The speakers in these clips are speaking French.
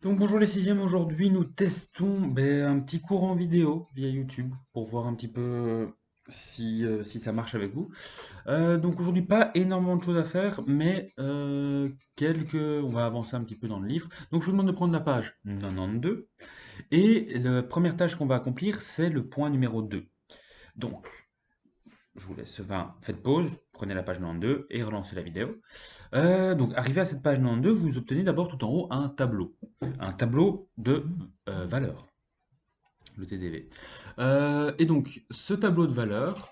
Donc bonjour les sixièmes, aujourd'hui nous testons un petit cours en vidéo via YouTube pour voir un petit peu si ça marche avec vous. Donc aujourd'hui pas énormément de choses à faire, mais on va avancer un petit peu dans le livre. Donc je vous demande de prendre la page 92 et la première tâche qu'on va accomplir c'est le point numéro 2. Donc je vous laisse, enfin faites pause, prenez la page 92 et relancez la vidéo. Donc, arrivé à cette page 92, vous obtenez d'abord tout en haut un tableau de valeurs, le TDV. Et donc, ce tableau de valeurs,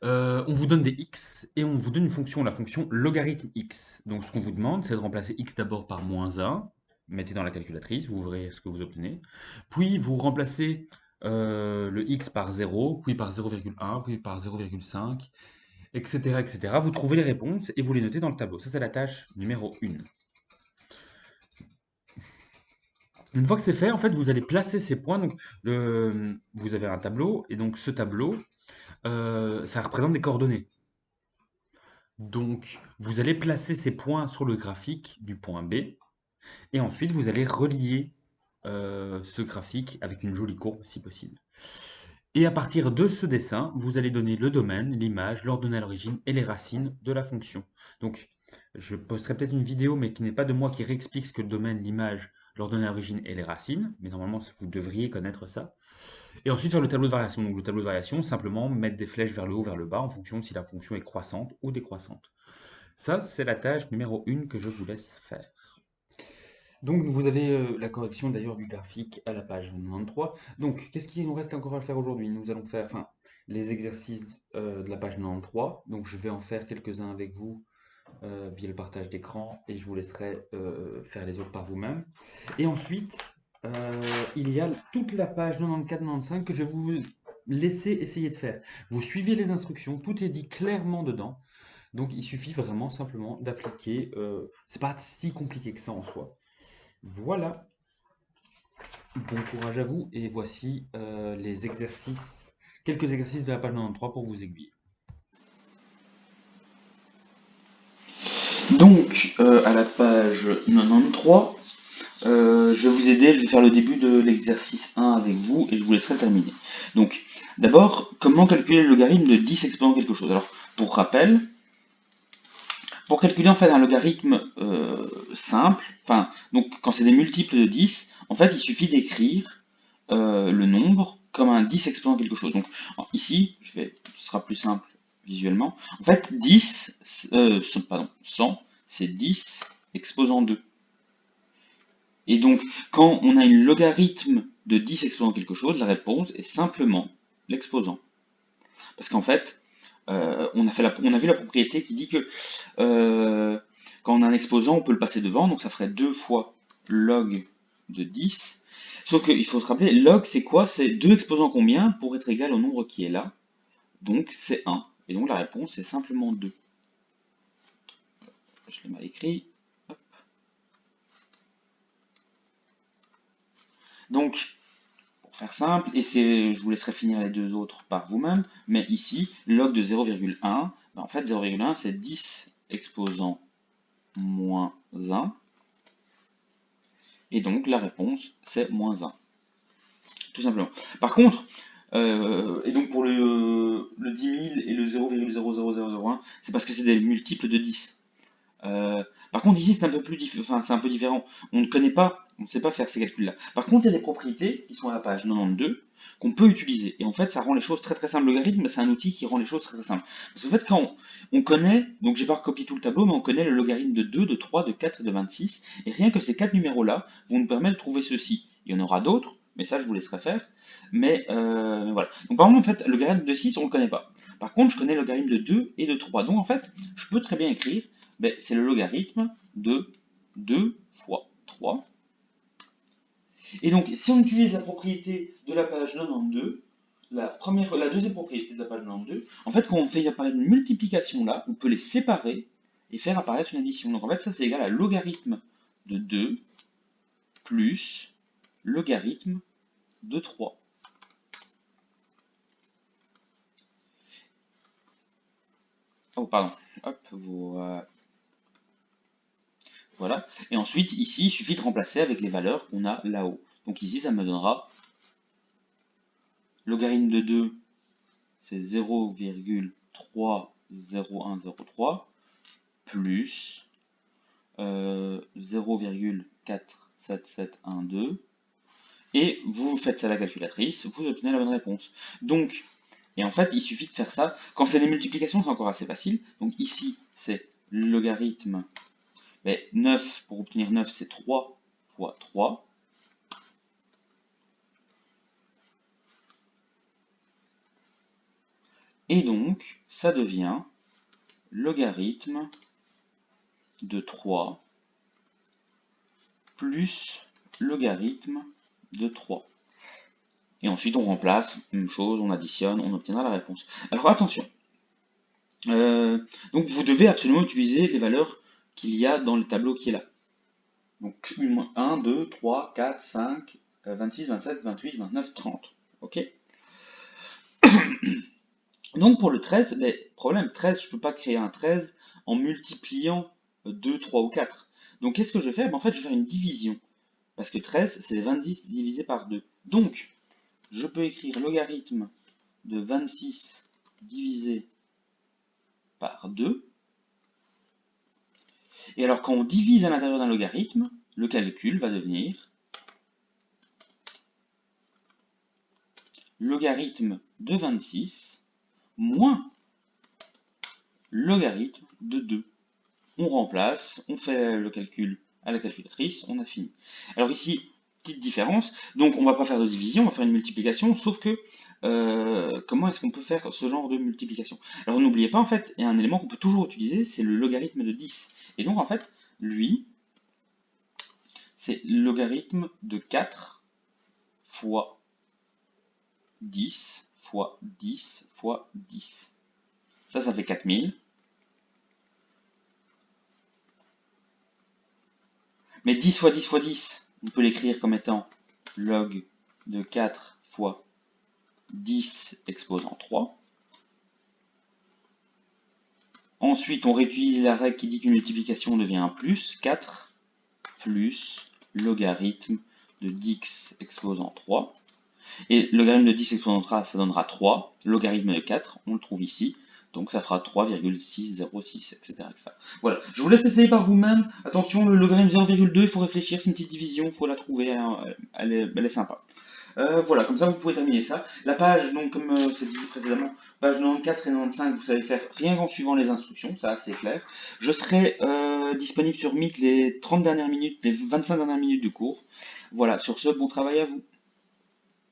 on vous donne des x et on vous donne une fonction, la fonction logarithme x. Donc, ce qu'on vous demande, c'est de remplacer x d'abord par -1. Mettez dans la calculatrice, vous verrez ce que vous obtenez. Puis, vous remplacez le x par 0, puis par 0,1, puis par 0,5, etc., etc. Vous trouvez les réponses et vous les notez dans le tableau. Ça, c'est la tâche numéro 1. Une fois que c'est fait, en fait, vous allez placer ces points. Donc, vous avez un tableau, et donc ce tableau, ça représente des coordonnées. Donc, vous allez placer ces points sur le graphique du point B, et ensuite, vous allez relier ce graphique avec une jolie courbe, si possible. Et à partir de ce dessin, vous allez donner le domaine, l'image, l'ordonnée à l'origine et les racines de la fonction. Donc, je posterai peut-être une vidéo, mais qui n'est pas de moi, qui réexplique ce que le domaine, l'image, l'ordonnée à l'origine et les racines. Mais normalement, vous devriez connaître ça. Et ensuite, faire le tableau de variation. Donc, le tableau de variation, simplement mettre des flèches vers le haut, vers le bas, en fonction de si la fonction est croissante ou décroissante. Ça, c'est la tâche numéro 1 que je vous laisse faire. Donc, vous avez la correction d'ailleurs du graphique à la page 93. Donc, qu'est-ce qu'il nous reste encore à faire aujourd'hui? Nous allons faire les exercices de la page 93. Donc, je vais en faire quelques-uns avec vous via le partage d'écran et je vous laisserai faire les autres par vous-même. Et ensuite, euh, il y a toute la page 94-95 que je vais vous laisser essayer de faire. Vous suivez les instructions, tout est dit clairement dedans. Donc, il suffit vraiment simplement d'appliquer. C'est pas si compliqué que ça en soi. Voilà. Bon courage à vous et voici les exercices, quelques exercices de la page 93 pour vous aiguiller. Donc, à la page 93, je vais vous aider, je vais faire le début de l'exercice 1 avec vous et je vous laisserai terminer. Donc, d'abord, comment calculer le logarithme de 10 exposant quelque chose? Alors, pour rappel, pour calculer en fait un logarithme simple, enfin, donc quand c'est des multiples de 10, en fait, il suffit d'écrire le nombre comme un 10 exposant quelque chose. Donc, ici, ce sera plus simple visuellement. En fait, 10, pardon, 100, c'est 10 exposant 2. Et donc, quand on a une logarithme de 10 exposant quelque chose, la réponse est simplement l'exposant. Parce qu'en fait, on a vu la propriété qui dit que euh, quand on a un exposant, on peut le passer devant, donc ça ferait 2 fois log de 10. Sauf qu'il faut se rappeler, log c'est quoi? C'est 2 exposants combien pour être égal au nombre qui est là. Donc c'est 1. Et donc la réponse est simplement 2. Je l'ai mal écrit. Donc, pour faire simple, et je vous laisserai finir les deux autres par vous-même, mais ici, log de 0,1, ben en fait 0,1 c'est 10 exposant moins 1, et donc la réponse c'est moins 1, tout simplement. Par contre, et donc pour le 10 000 et le 0,00001, c'est parce que c'est des multiples de 10. Par contre, ici, c'est un peu c'est un peu différent. On ne connaît pas, on ne sait pas faire ces calculs-là. Par contre, il y a des propriétés qui sont à la page 92 qu'on peut utiliser. Et en fait, ça rend les choses très très simples. Le logarithme, c'est un outil qui rend les choses très très simples. Parce qu'en fait, quand on connaît, donc j'ai pas recopié tout le tableau, mais on connaît le logarithme de 2, de 3, de 4 et de 26. Et rien que ces quatre numéros-là vont nous permettre de trouver ceci. Il y en aura d'autres, mais ça, je vous laisserai faire. Mais voilà. Donc par exemple, en fait, le logarithme de 6, on ne le connaît pas. Par contre, je connais le logarithme de 2 et de 3. Donc en fait, je peux très bien écrire ben, c'est le logarithme de 2 fois 3. Et donc, si on utilise la propriété de la page 92, la deuxième propriété de la page 92, en fait, quand on fait apparaître une multiplication là, on peut les séparer et faire apparaître une addition. Donc en fait, ça c'est égal à logarithme de 2 plus logarithme de 3. Oh, pardon. Hop, voilà. Voilà. Et ensuite, ici, il suffit de remplacer avec les valeurs qu'on a là-haut. Donc ici, ça me donnera logarithme de 2, c'est 0,30103 plus 0,47712. Et vous faites ça à la calculatrice, vous obtenez la bonne réponse. Donc, et en fait, il suffit de faire ça. Quand c'est des multiplications, c'est encore assez facile. Donc ici, c'est logarithme. Mais 9, pour obtenir 9, c'est 3 fois 3. Et donc, ça devient logarithme de 3 plus logarithme de 3. Et ensuite, on remplace, même chose, on additionne, on obtiendra la réponse. Alors attention, donc vous devez absolument utiliser les valeurs qu'il y a dans le tableau qui est là. Donc 1, 2, 3, 4, 5, 26, 27, 28, 29, 30. Ok. Donc pour le 13, mais problème 13, je ne peux pas créer un 13 en multipliant 2, 3 ou 4. Donc qu'est-ce que je vais faire? En fait, je vais faire une division. Parce que 13, c'est 26 divisé par 2. Donc, je peux écrire logarithme de 26 divisé par 2. Et alors, quand on divise à l'intérieur d'un logarithme, le calcul va devenir logarithme de 26 moins logarithme de 2. On remplace, on fait le calcul à la calculatrice, on a fini. Alors ici, petite différence, donc on ne va pas faire de division, on va faire une multiplication, sauf que comment est-ce qu'on peut faire ce genre de multiplication? Alors n'oubliez pas, en fait, il y a un élément qu'on peut toujours utiliser, c'est le logarithme de 10. Et donc en fait, lui, c'est logarithme de 4 fois 10 fois 10 fois 10. Ça fait 4000. Mais 10 fois 10 fois 10, on peut l'écrire comme étant log de 4 fois 10 exposant 3. Ensuite, on réutilise la règle qui dit qu'une multiplication devient un plus, 4 plus logarithme de 10 exposant 3. Et logarithme de 10 exposant 3, ça donnera 3. Logarithme de 4, on le trouve ici. Donc ça fera 3,606, etc., etc. Voilà, je vous laisse essayer par vous-même. Attention, le logarithme 0,2, il faut réfléchir, c'est une petite division, il faut la trouver, elle est sympa. Voilà, comme ça vous pouvez terminer ça. La page, donc comme c'est dit précédemment, page 94 et 95, vous savez faire rien qu'en suivant les instructions, ça c'est clair. Je serai disponible sur Meet les 30 dernières minutes, les 25 dernières minutes du cours. Voilà, sur ce, bon travail à vous.